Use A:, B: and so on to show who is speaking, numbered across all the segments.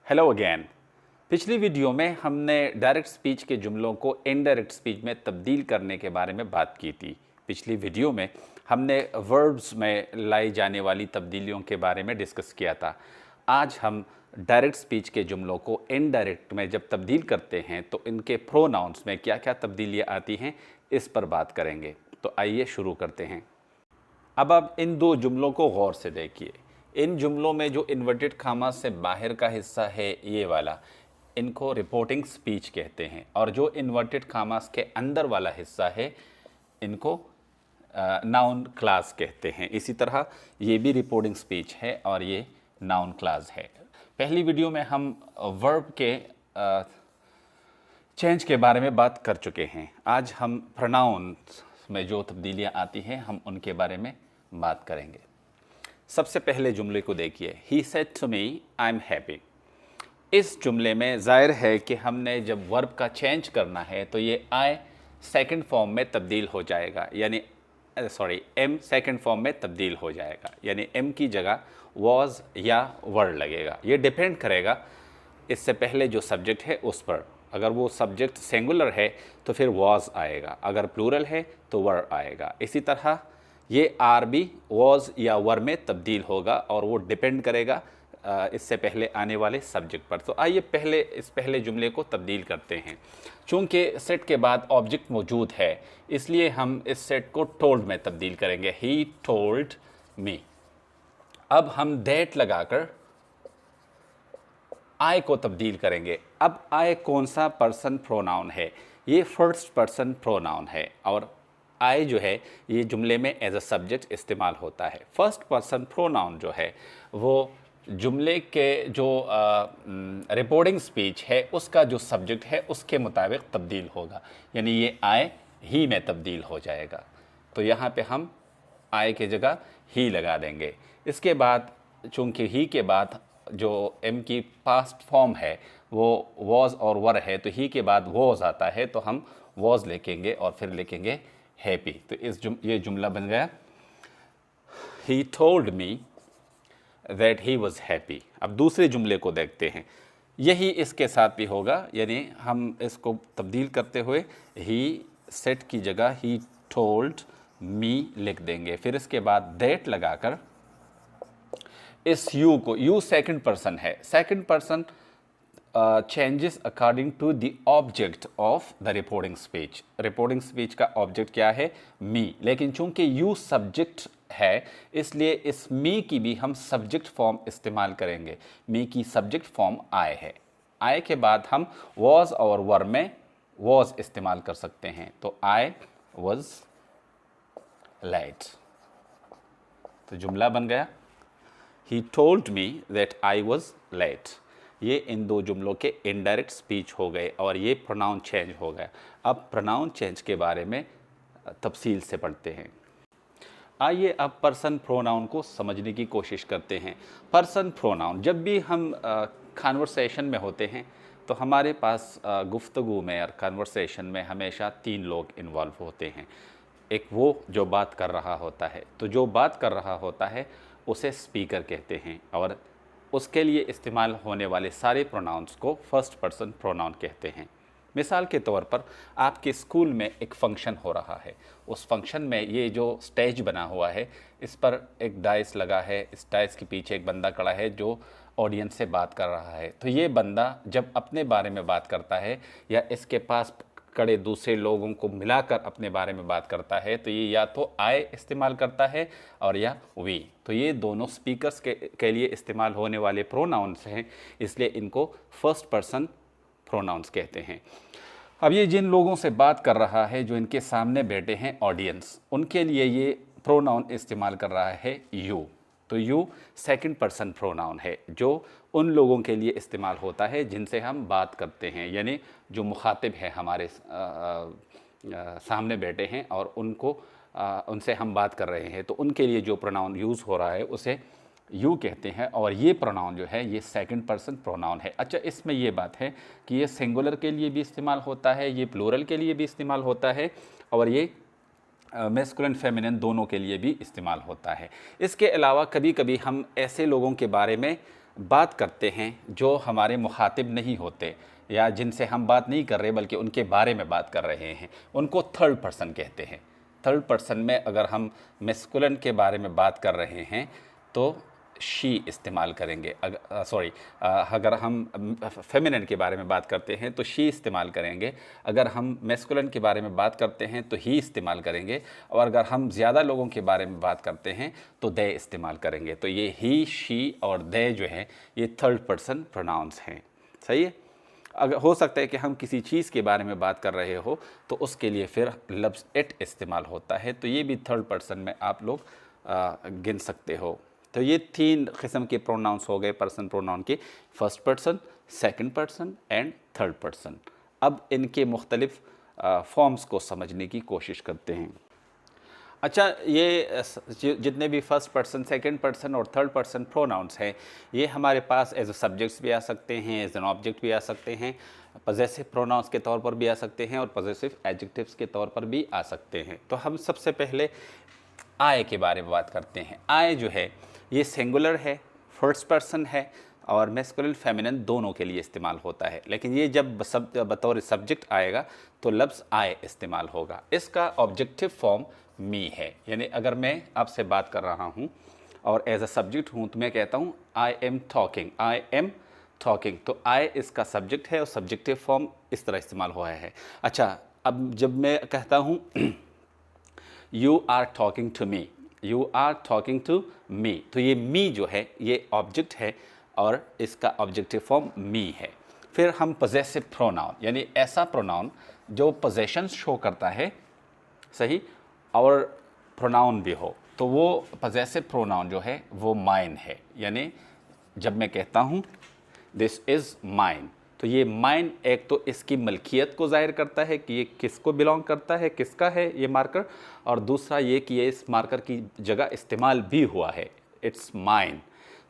A: Hello again. पिछली video में हमने डायरेक्ट स्पीच के जुमलों को इनडायरेक्ट स्पीच में तब्दील करने के बारे में बात की थी। पिछली वीडियो में हमने वर्ब्स में लाई जाने वाली तब्दीलियों के बारे में डिस्कस किया था। आज हम डायरेक्ट स्पीच के जुमलों को इनडायरेक्ट में जब तब्दील करते हैं तो इनके प्रोनाउंस में क्या क्या तब्दीलियाँ आती हैं, इस पर बात करेंगे। तो आइए शुरू करते हैं। अब आप इन दो जुमलों को गौर से देखिए। इन जुमलों में जो इन्वर्टेड कामास से बाहर का हिस्सा है ये वाला, इनको रिपोर्टिंग स्पीच कहते हैं, और जो इन्वर्टेड कामास के अंदर वाला हिस्सा है इनको नाउन क्लास कहते हैं। इसी तरह ये भी रिपोर्टिंग स्पीच है और ये नाउन क्लास है। पहली वीडियो में हम वर्ब के चेंज के बारे में बात कर चुके हैं। आज हम प्रोनाउंस में जो तब्दीलियाँ आती हैं हम उनके बारे में बात करेंगे। सबसे पहले जुमले को देखिए, he said to me I am happy. इस जुमले में जाहिर है कि हमने जब वर्ब का चेंज करना है तो ये आई सेकंड फॉर्म में तब्दील हो जाएगा, यानी एम सेकंड फॉर्म में तब्दील हो जाएगा, यानी एम की जगह वॉज या वर लगेगा। ये डिपेंड करेगा इससे पहले जो सब्जेक्ट है उस पर। अगर वो सब्जेक्ट सिंगुलर है तो फिर वॉज आएगा, अगर प्लूरल है तो वर आएगा। इसी तरह ये आर भी वॉज या वर में तब्दील होगा और वो डिपेंड करेगा इससे पहले आने वाले सब्जेक्ट पर। तो आइए इस पहले जुमले को तब्दील करते हैं। चूँकि सेट के बाद ऑब्जेक्ट मौजूद है इसलिए हम इस सेट को टोल्ड में तब्दील करेंगे, ही टोल्ड मी। अब हम दैट लगाकर आई को तब्दील करेंगे। अब आई कौन सा पर्सन प्रोनाउन है? ये फर्स्ट पर्सन प्रोनाउन है और आई जो है ये जुमले में एज अ सब्जेक्ट इस्तेमाल होता है। फर्स्ट पर्सन प्रोनाउन जो है वो जुमले के जो रिपोर्टिंग स्पीच है उसका जो सब्जेक्ट है उसके मुताबिक तब्दील होगा, यानी ये आई ही में तब्दील हो जाएगा। तो यहाँ पे हम आई की जगह ही लगा देंगे। इसके बाद चूँकि ही के बाद जो एम की पास्ट फॉर्म है वो वॉज और वर है तो ही के बाद वॉज आता है, तो हम वॉज लिखेंगे और फिर लिखेंगे हैप्पी। तो ये जुमला बन गया, he told me that he was happy. अब दूसरे जुमले को देखते हैं, यही इसके साथ भी होगा, यानी हम इसको तब्दील करते हुए ही सेट की जगह ही टोल्ड मी लिख देंगे। फिर इसके बाद दैट लगाकर इस यू को, यू सेकंड पर्सन है, second person changes according to the object of the reporting speech. Reporting speech का ऑब्जेक्ट क्या है? मी, लेकिन चूंकि यू सब्जेक्ट है इसलिए इस मी की भी हम सब्जेक्ट फॉर्म इस्तेमाल करेंगे। मी की सब्जेक्ट फॉर्म आई है। आई के बाद हम वॉज और वर में वॉज इस्तेमाल कर सकते हैं, तो आई वॉज लेट। तो जुमला बन गया, he told me that I was late. ये इन दो जुमलों के इनडायरेक्ट स्पीच हो गए और ये प्रोनाउन चेंज हो गया। अब प्रोनाउन चेंज के बारे में तफसील से पढ़ते हैं। आइए अब पर्सन प्रोनाउन को समझने की कोशिश करते हैं। पर्सन प्रोनाउन, जब भी हम कन्वर्सेशन में होते हैं तो हमारे पास गुफ्तगू में और कन्वर्सेशन में हमेशा तीन लोग इन्वॉल्व होते हैं। एक वो जो बात कर रहा होता है, तो जो बात कर रहा होता है उसे स्पीकर कहते हैं और उसके लिए इस्तेमाल होने वाले सारे प्रोनाउंस को फर्स्ट पर्सन प्रोनाउन कहते हैं। मिसाल के तौर पर आपके स्कूल में एक फ़ंक्शन हो रहा है, उस फंक्शन में ये जो स्टेज बना हुआ है इस पर एक डाइस लगा है, इस डाइस के पीछे एक बंदा खड़ा है जो ऑडियंस से बात कर रहा है। तो ये बंदा जब अपने बारे में बात करता है या इसके पास खड़े दूसरे लोगों को मिलाकर अपने बारे में बात करता है तो ये या तो आई इस्तेमाल करता है और या वी। तो ये दोनों स्पीकर्स के लिए इस्तेमाल होने वाले प्रोनाउंस हैं, इसलिए इनको फर्स्ट पर्सन प्रोनाउंस कहते हैं। अब ये जिन लोगों से बात कर रहा है, जो इनके सामने बैठे हैं ऑडियंस, उनके लिए ये प्रोनाउन इस्तेमाल कर रहा है यू। तो यू सेकंड पर्सन प्रोनाउन है जो उन लोगों के लिए इस्तेमाल होता है जिनसे हम बात करते हैं, यानी जो मुखातिब है हमारे सामने बैठे हैं और उनसे हम बात कर रहे हैं, तो उनके लिए जो प्रोनाउन यूज़ हो रहा है उसे यू कहते हैं और ये प्रोनाउन जो है ये सेकंड पर्सन प्रोनाउन है। अच्छा, इसमें ये बात है कि ये सिंगुलर के लिए भी इस्तेमाल होता है, ये प्लूरल के लिए भी इस्तेमाल होता है और ये मैस्कुलिन फेमिनिन दोनों के लिए भी इस्तेमाल होता है। इसके अलावा कभी कभी हम ऐसे लोगों के बारे में बात करते हैं जो हमारे मुखातिब नहीं होते या जिनसे हम बात नहीं कर रहे बल्कि उनके बारे में बात कर रहे हैं, उनको थर्ड पर्सन कहते हैं। थर्ड पर्सन में अगर हम मैस्कुलिन के बारे में बात कर रहे हैं तो शी इस्तेमाल करेंगे, अगर हम फेमिनिन के बारे में बात करते हैं तो शी इस्तेमाल करेंगे, अगर हम मैस्कुलिन के बारे में बात करते हैं तो ही इस्तेमाल करेंगे, और अगर हम ज़्यादा लोगों के बारे में बात करते हैं तो दे इस्तेमाल करेंगे। तो ये ही, शी और दे जो है ये थर्ड पर्सन प्रोनाउंस हैं। सही है। अगर हो सकता है कि हम किसी चीज़ के बारे में बात कर रहे हो तो उसके लिए फिर लफ्ज़ इट इस्तेमाल होता है, तो ये भी थर्ड पर्सन में आप लोग गिन सकते हो। तो ये 3 किस्म के प्रोनाउंस हो गए पर्सन प्रोनाउन के, first person, second person and third person. अब इनके मुख्तलिफ फॉर्म्स को समझने की कोशिश करते हैं। अच्छा, ये जितने भी फर्स्ट पर्सन, सेकंड पर्सन और थर्ड पर्सन प्रोनाउंस हैं, ये हमारे पास एज ए सब्जेक्ट्स भी आ सकते हैं, एज एन ऑब्जेक्ट भी आ सकते हैं, पजेसिव प्रोनाउंस के तौर पर भी आ सकते हैं और पजेसिव एडजेक्टिव्स के तौर पर भी आ सकते हैं। तो हम सबसे पहले आई के बारे में बात करते हैं। आई जो है ये सिंगुलर है, फर्स्ट पर्सन है और मैस्कुलिन फेमिनिन दोनों के लिए इस्तेमाल होता है, लेकिन ये जब बतौर सब्जेक्ट आएगा तो लफ्ज़ आई इस्तेमाल होगा। इसका ऑब्जेक्टिव फॉर्म मी है, यानी अगर मैं आपसे बात कर रहा हूँ और एज अ सब्जेक्ट हूँ तो मैं कहता हूँ आई am talking, I am talking, तो आई इसका सब्जेक्ट है और सब्जेक्टिव फॉर्म इस तरह इस्तेमाल हुआ है। अच्छा, अब जब मैं कहता हूँ you are talking to me, you are talking to me, तो ये मी जो है ये ऑब्जेक्ट है और इसका ऑब्जेक्टिव फॉर्म मी है। फिर हम पजेसिव प्रोनाउन, यानी ऐसा प्रोनाउन जो पोजेशन शो करता है, सही, और प्रोनाउन भी हो, तो वो पजेसिव प्रोनाउन जो है वो माइन है। यानी जब मैं कहता हूँ दिस इज़ माइन, तो ये माइन एक तो इसकी मलकियत को ज़ाहिर करता है कि ये किसको बिलोंग करता है, किसका है ये मार्कर, और दूसरा ये कि ये इस मार्कर की जगह इस्तेमाल भी हुआ है, इट्स माइन।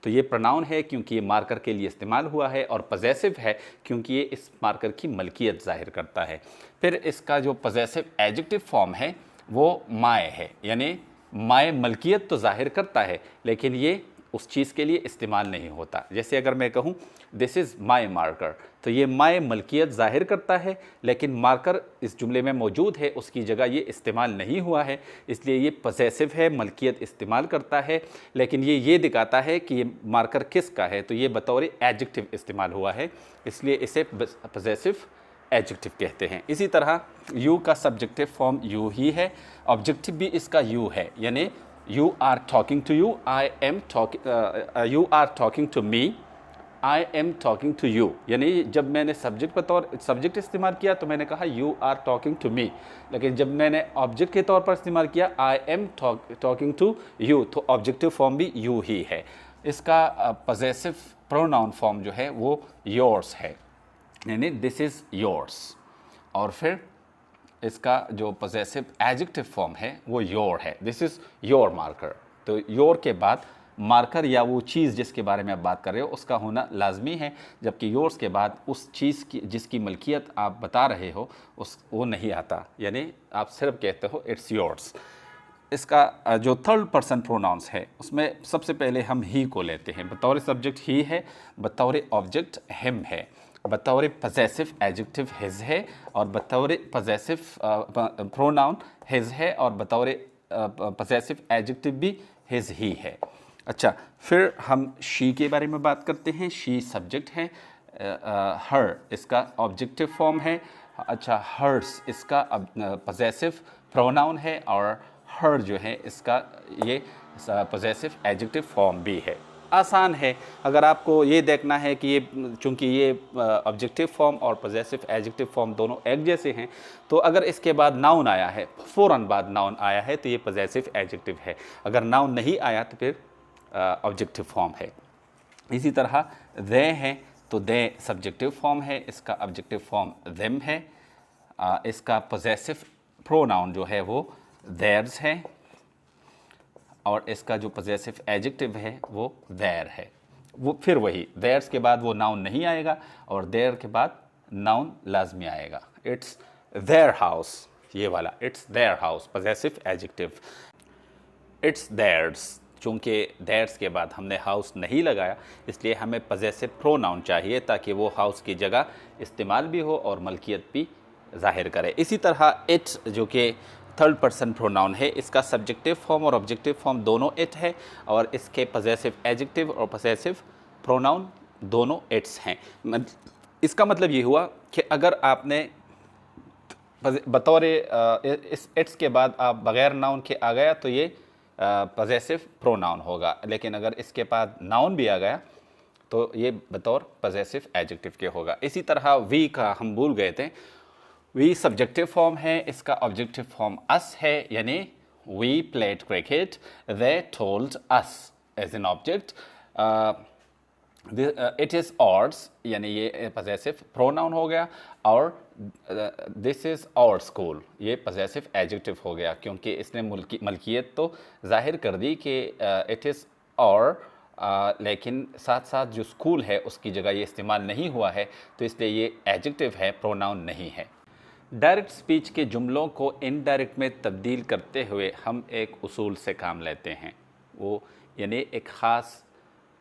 A: तो ये प्रोनाउन है क्योंकि ये मार्कर के लिए इस्तेमाल हुआ है, और पजेसिव है क्योंकि ये इस मार्कर की मलकियत ज़ाहिर करता है। फिर इसका जो पजेसिव एडजेक्टिव फॉर्म है वो माय है, यानी माय मलकियत तो ज़ाहिर करता है लेकिन ये उस चीज़ के लिए इस्तेमाल नहीं होता। जैसे अगर मैं कहूँ दिस इज़ माय मार्कर, तो ये माय मलकियत ज़ाहिर करता है लेकिन मार्कर इस जुमले में मौजूद है, उसकी जगह ये इस्तेमाल नहीं हुआ है, इसलिए ये पजेसिव है, मलकियत इस्तेमाल करता है, लेकिन ये दिखाता है कि ये मार्कर किसका है, तो ये बतौर एडजेक्टिव इस्तेमाल हुआ है, इसलिए इसे पजेसिव एडजेक्टिव कहते हैं। इसी तरह यू का सब्जेक्टिव फॉर्म यू ही है, ऑब्जेक्टिव भी इसका यू है, यानी you are talking to you, I am talking, you are talking to me, I am talking to you. यानी जब मैंने सब्जेक्ट बतौर सब्जेक्ट इस्तेमाल किया तो मैंने कहा you are talking to me, लेकिन जब मैंने ऑब्जेक्ट के तौर पर इस्तेमाल किया I am talking to you, तो ऑब्जेक्टिव फॉर्म भी यू ही है। इसका पजेसिव प्रोनाउन फॉर्म जो है वो योर्स है, यानी दिस इज़ योर्स। और फिर इसका जो पजेसिव एडजेक्टिव फॉर्म है वो योर है, दिस इज़ योर मार्कर। तो योर के बाद मार्कर या वो चीज़ जिसके बारे में आप बात कर रहे हो उसका होना लाजमी है, जबकि योर्स के बाद उस चीज़ की जिसकी मलकियत आप बता रहे हो वो नहीं आता, यानी आप सिर्फ कहते हो इट्स योर्स। इसका जो थर्ड पर्सन प्रोनाउंस है उसमें सबसे पहले हम ही को लेते हैं, बतौर सब्जेक्ट ही है, बतौर ऑब्जेक्ट हिम है, बतौर पजेसिव एडजेक्टिव हिज है, और बतौर पजेसिव प्रोनाउन हिज है, और बतौर पजेसिव एडजेक्टिव भी हिज ही है। अच्छा, फिर हम शी के बारे में बात करते हैं। शी सब्जेक्ट है, हर इसका ऑब्जेक्टिव फॉर्म है। अच्छा, हर्स इसका पजेसिव प्रोनाउन है, और हर जो है इसका ये पजेसिव एडजेक्टिव फॉर्म भी है। आसान है, अगर आपको ये देखना है कि ये चूँकि ये ऑब्जेक्टिव फॉर्म और पजेसिव एडजेक्टिव फॉर्म दोनों एक जैसे हैं, तो अगर इसके बाद नाउन आया है, फ़ौरन बाद नाउन आया है, तो ये पजेसिव एडजेक्टिव है, अगर नाउन नहीं आया तो फिर ऑब्जेक्टिव फॉर्म है। इसी तरह दे है, तो दे सब्जेक्टिव फॉर्म है, इसका ऑब्जेक्टिव फॉर्म देम है, इसका पजेसिव प्रोनाउन जो है वो देयर्स है, और इसका जो पजेसिव एडजेक्टिव है वो देयर है। वो फिर वही देयर्स के बाद वो नाउन नहीं आएगा और देयर के बाद नाउन लाजमी आएगा। इट्स देयर हाउस, ये वाला it's their house possessive adjective. It's theirs, चूँकि दैट्स के बाद हमने हाउस नहीं लगाया, इसलिए हमें पजेसिव प्रोनाउन चाहिए ताकि वो हाउस की जगह इस्तेमाल भी हो और मलकियत भी ज़ाहिर करे। इसी तरह इट जो कि थर्ड पर्सन प्रोनाउन है, इसका सब्जेक्टिव फॉर्म और ऑब्जेक्टिव फॉर्म दोनों इट है और इसके पजेसिव एडजेक्टिव और पजेसिव प्रोनाउन दोनों इट्स हैं। इसका मतलब ये हुआ कि अगर आपने बतौर इस इट्स के बाद आप बग़ैर नाउन के आ गया तो ये पजेसिव प्रोनाउन होगा, लेकिन अगर इसके बाद नाउन भी आ गया तो ये बतौर पजेसिव एडजेक्टिव के होगा। इसी तरह वी का हम भूल गए थे, वी सब्जेक्टिव फॉर्म है, इसका ऑब्जेक्टिव फॉर्म अस है, यानी we played cricket, they told us as an object, it is ours, यानी ये पजेसिव प्रोनाउन हो गया, और दिस इज़ आवर स्कूल, ये पजेसिव एडजेक्टिव हो गया क्योंकि इसने मलकियत तो जाहिर कर दी कि इट इज़ और, लेकिन साथ साथ जो स्कूल है उसकी जगह ये इस्तेमाल नहीं हुआ है, तो इसलिए ये एडजेक्टिव है, प्रोनाउन नहीं है। डायरेक्ट स्पीच के जुमलों को इनडायरेक्ट में तब्दील करते हुए हम एक उसूल से काम लेते हैं, वो यानी एक ख़ास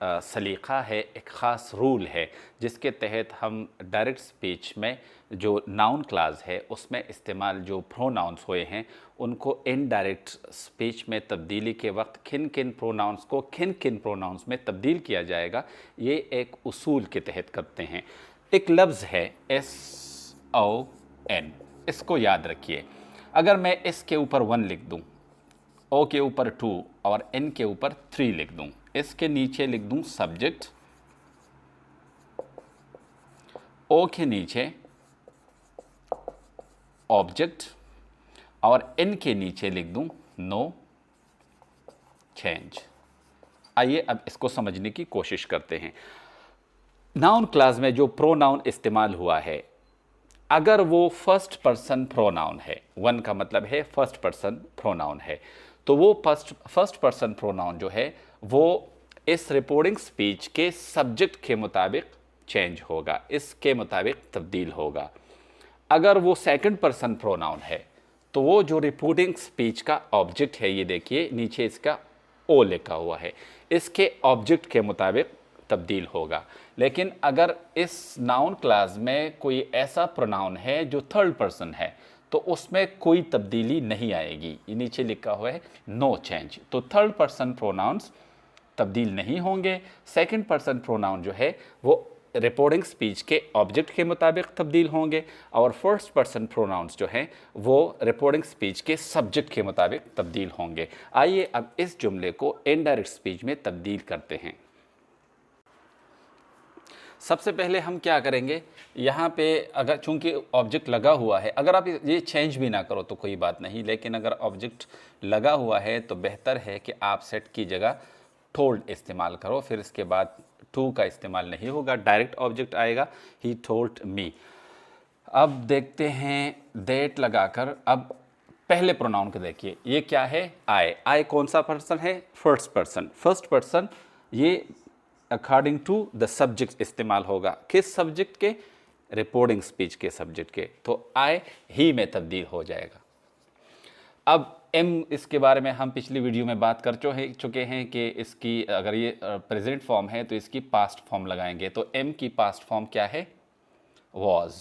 A: सलीक़ा है, एक ख़ास रूल है जिसके तहत हम डायरेक्ट स्पीच में जो नाउन क्लास है उसमें इस्तेमाल जो प्रोनाउंस हुए हैं उनको इनडायरेक्ट स्पीच में तब्दीली के वक्त किन किन प्रोनाउंस को किन किन प्रोनाउंस में तब्दील किया जाएगा, ये एक उसूल के तहत करते हैं। एक लफ्ज़ है SON, इसको याद रखिए। अगर मैं इस के ऊपर 1 लिख दूँ, O के ऊपर 2 और N के ऊपर 3 लिख दूँ, इसके नीचे लिख दूँ सब्जेक्ट, O के नीचे ऑब्जेक्ट और N के नीचे लिख दूँ नो चेंज। आइए अब इसको समझने की कोशिश करते हैं। नाउन क्लास में जो प्रोनाउन इस्तेमाल हुआ है, अगर वो फर्स्ट पर्सन प्रोनाउन है, 1 का मतलब है फर्स्ट पर्सन प्रोनाउन है, तो वो फर्स्ट पर्सन प्रोनाउन जो है वो इस रिपोर्टिंग स्पीच के सब्जेक्ट के मुताबिक चेंज होगा, इसके मुताबिक तब्दील होगा। अगर वो सेकंड पर्सन प्रोनाउन है तो वो जो रिपोर्टिंग स्पीच का ऑब्जेक्ट है, ये देखिए नीचे इसका ओ लिखा हुआ है, इसके ऑब्जेक्ट के मुताबिक तब्दील होगा। लेकिन अगर इस नाउन क्लास में कोई ऐसा प्रोनाउन है जो थर्ड पर्सन है तो उसमें कोई तब्दीली नहीं आएगी, ये नीचे लिखा हुआ है नो चेंज। तो थर्ड पर्सन प्रोनाउंस तब्दील नहीं होंगे, सेकंड पर्सन प्रोनाउन जो है वो रिपोर्टिंग स्पीच के ऑब्जेक्ट के मुताबिक तब्दील होंगे और फर्स्ट पर्सन प्रोनाउंस जो हैं वो रिपोर्टिंग स्पीच के सब्जेक्ट के मुताबिक तब्दील होंगे। आइए अब इस जुमले को इनडायरेक्ट स्पीच में तब्दील करते हैं। सबसे पहले हम क्या करेंगे, यहाँ पे अगर चूंकि ऑब्जेक्ट लगा हुआ है, अगर आप ये चेंज भी ना करो तो कोई बात नहीं, लेकिन अगर ऑब्जेक्ट लगा हुआ है तो बेहतर है कि आप सेट की जगह टोल्ड इस्तेमाल करो, फिर इसके बाद टू का इस्तेमाल नहीं होगा, डायरेक्ट ऑब्जेक्ट आएगा ही टोल्ड मी। अब देखते हैं दैट लगाकर, अब पहले प्रोनाउन को देखिए, ये क्या है आई। आई कौन सा पर्सन है, फर्स्ट पर्सन। फर्स्ट पर्सन ये अकॉर्डिंग टू द सब्जेक्ट इस्तेमाल होगा, किस सब्जेक्ट के, रिपोर्टिंग स्पीच के सब्जेक्ट के, तो आई ही में तब्दील हो जाएगा। अब एम, इसके बारे में हम पिछली वीडियो में बात कर चुके हैं कि इसकी अगर ये प्रेजेंट फॉर्म है तो इसकी पास्ट फॉर्म लगाएंगे, तो एम की पास्ट फॉर्म क्या है, वॉज।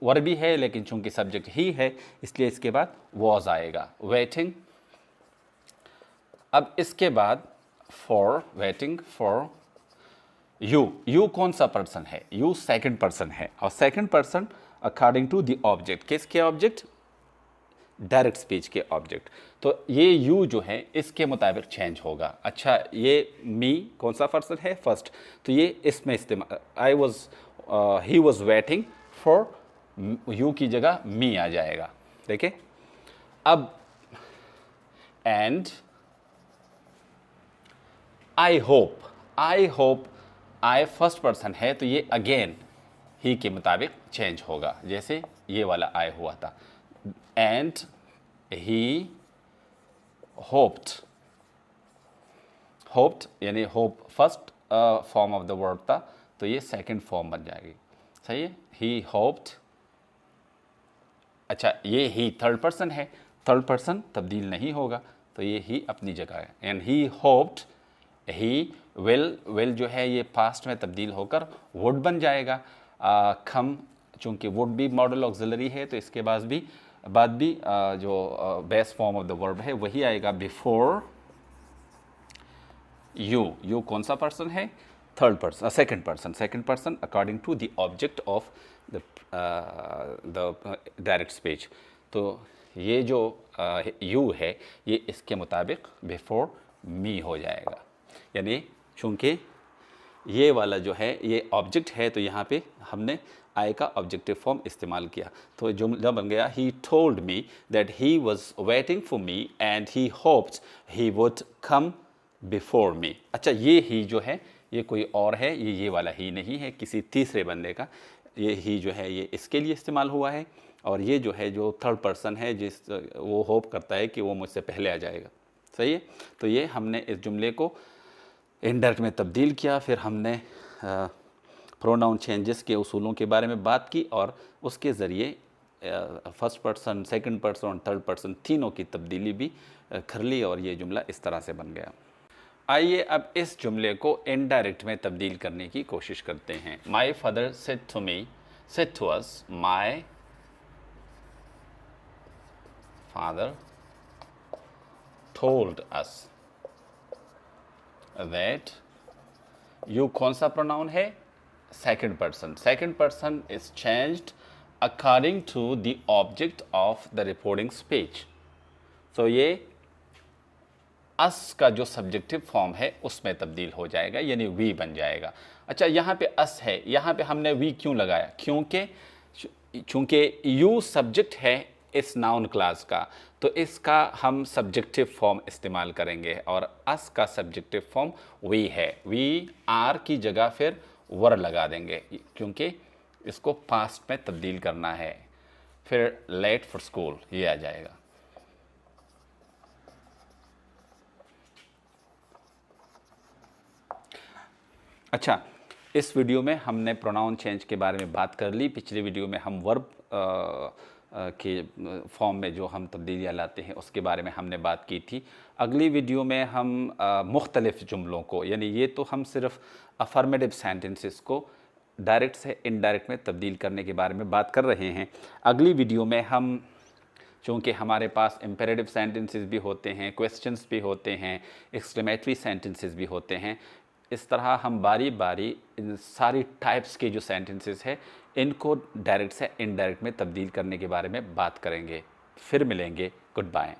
A: वर्ब भी है लेकिन चूंकि सब्जेक्ट ही है इसलिए इसके बाद वॉज आएगा। वेटिंग, अब इसके बाद for, waiting for you. You कौन सा पर्सन है, यू सेकंड पर्सन है और second person according to the object, किसके ऑब्जेक्ट, डायरेक्ट स्पीच के ऑब्जेक्ट, तो ये यू जो है इसके मुताबिक चेंज होगा। अच्छा, ये मी कौन सा पर्सन है, फर्स्ट, तो ये इसमें इस्तेमाल, I was, he was waiting for, you की जगह मी आ जाएगा। देखिए अब and I hope, I hope, I first person है तो ये अगेन ही के मुताबिक चेंज होगा, जैसे ये वाला आई हुआ था। एंड ही होप्ड, होप्ड यानी hope first form of the word था तो ये सेकंड फॉर्म बन जाएगी, सही है, ही होप्ड। अच्छा, ये ही थर्ड पर्सन है, थर्ड पर्सन तब्दील नहीं होगा तो ये ही अपनी जगह है। And he hoped, he will जो है ये पास्ट में तब्दील होकर वुड बन जाएगा। खम चूँकि वुड भी मॉडल ऑक्सिलरी है तो इसके बाद भी जो base form of the verb है वही आएगा बिफोर यू कौन सा पर्सन है? Third person, second person according to the object of the direct speech. तो ये जो यू है ये इसके मुताबिक बिफोर मी हो जाएगा, यानी चूँकि ये वाला जो है ये ऑब्जेक्ट है तो यहाँ पे हमने आई का ऑब्जेक्टिव फॉर्म इस्तेमाल किया, तो जुमला बन गया he told me that he was waiting for me and he hoped he would come before me. अच्छा, ये ही जो है ये कोई और है, ये वाला ही नहीं है, किसी तीसरे बंदे का ये ही जो है ये इसके लिए इस्तेमाल हुआ है। और ये जो है जो थर्ड पर्सन है वो होप करता है कि वो मुझसे पहले आ जाएगा। सही है, तो ये हमने इस जुमले को इनडायरेक्ट में तब्दील किया। फिर हमने प्रोनाउन चेंजेस के उसूलों के बारे में बात की और उसके ज़रिए फर्स्ट पर्सन, सेकंड पर्सन और थर्ड पर्सन तीनों की तब्दीली भी कर ली और ये जुमला इस तरह से बन गया। आइए अब इस जुमले को इनडायरेक्ट में तब्दील करने की कोशिश करते हैं। My father said to us, my father told us that. You कौन सा प्रोनाउन है? Second person is changed according to the object of the reporting speech. तो ये अस का जो सब्जेक्टिव फॉर्म है उसमें तब्दील हो जाएगा, यानी वी बन जाएगा। अच्छा, यहाँ पे अस है, यहाँ पे हमने वी क्यों लगाया? चूँकि यू सब्जेक्ट है इस नाउन क्लास का, तो इसका हम सब्जेक्टिव फॉर्म इस्तेमाल करेंगे और अस का सब्जेक्टिव फॉर्म वी है। वी आर की जगह फिर वर लगा देंगे क्योंकि इसको पास्ट में तब्दील करना है। फिर लेट फॉर स्कूल ये आ जाएगा। अच्छा, इस वीडियो में हमने प्रोनाउन चेंज के बारे में बात कर ली। पिछले वीडियो में हम वर्ब के फॉर्म में जो हम तब्दीलियाँ लाते हैं उसके बारे में हमने बात की थी। अगली वीडियो में हम मुख्तलिफ़ जुमलों को, यानी ये तो हम सिर्फ अफर्मेटिव सेंटेंसेस को डायरेक्ट से इनडायरेक्ट में तब्दील करने के बारे में बात कर रहे हैं। अगली वीडियो में हम, चूँकि हमारे पास इम्पेरेटिव सेंटेंसेस भी होते हैं, क्वेश्चंस भी होते हैं, एक्सक्लेमेटरी सेंटेंसेस भी होते हैं, इस तरह हम बारी बारी इन सारी टाइप्स के जो सेंटेंसेस है इनको डायरेक्ट से इनडायरेक्ट में तब्दील करने के बारे में बात करेंगे। फिर मिलेंगे। Good bye.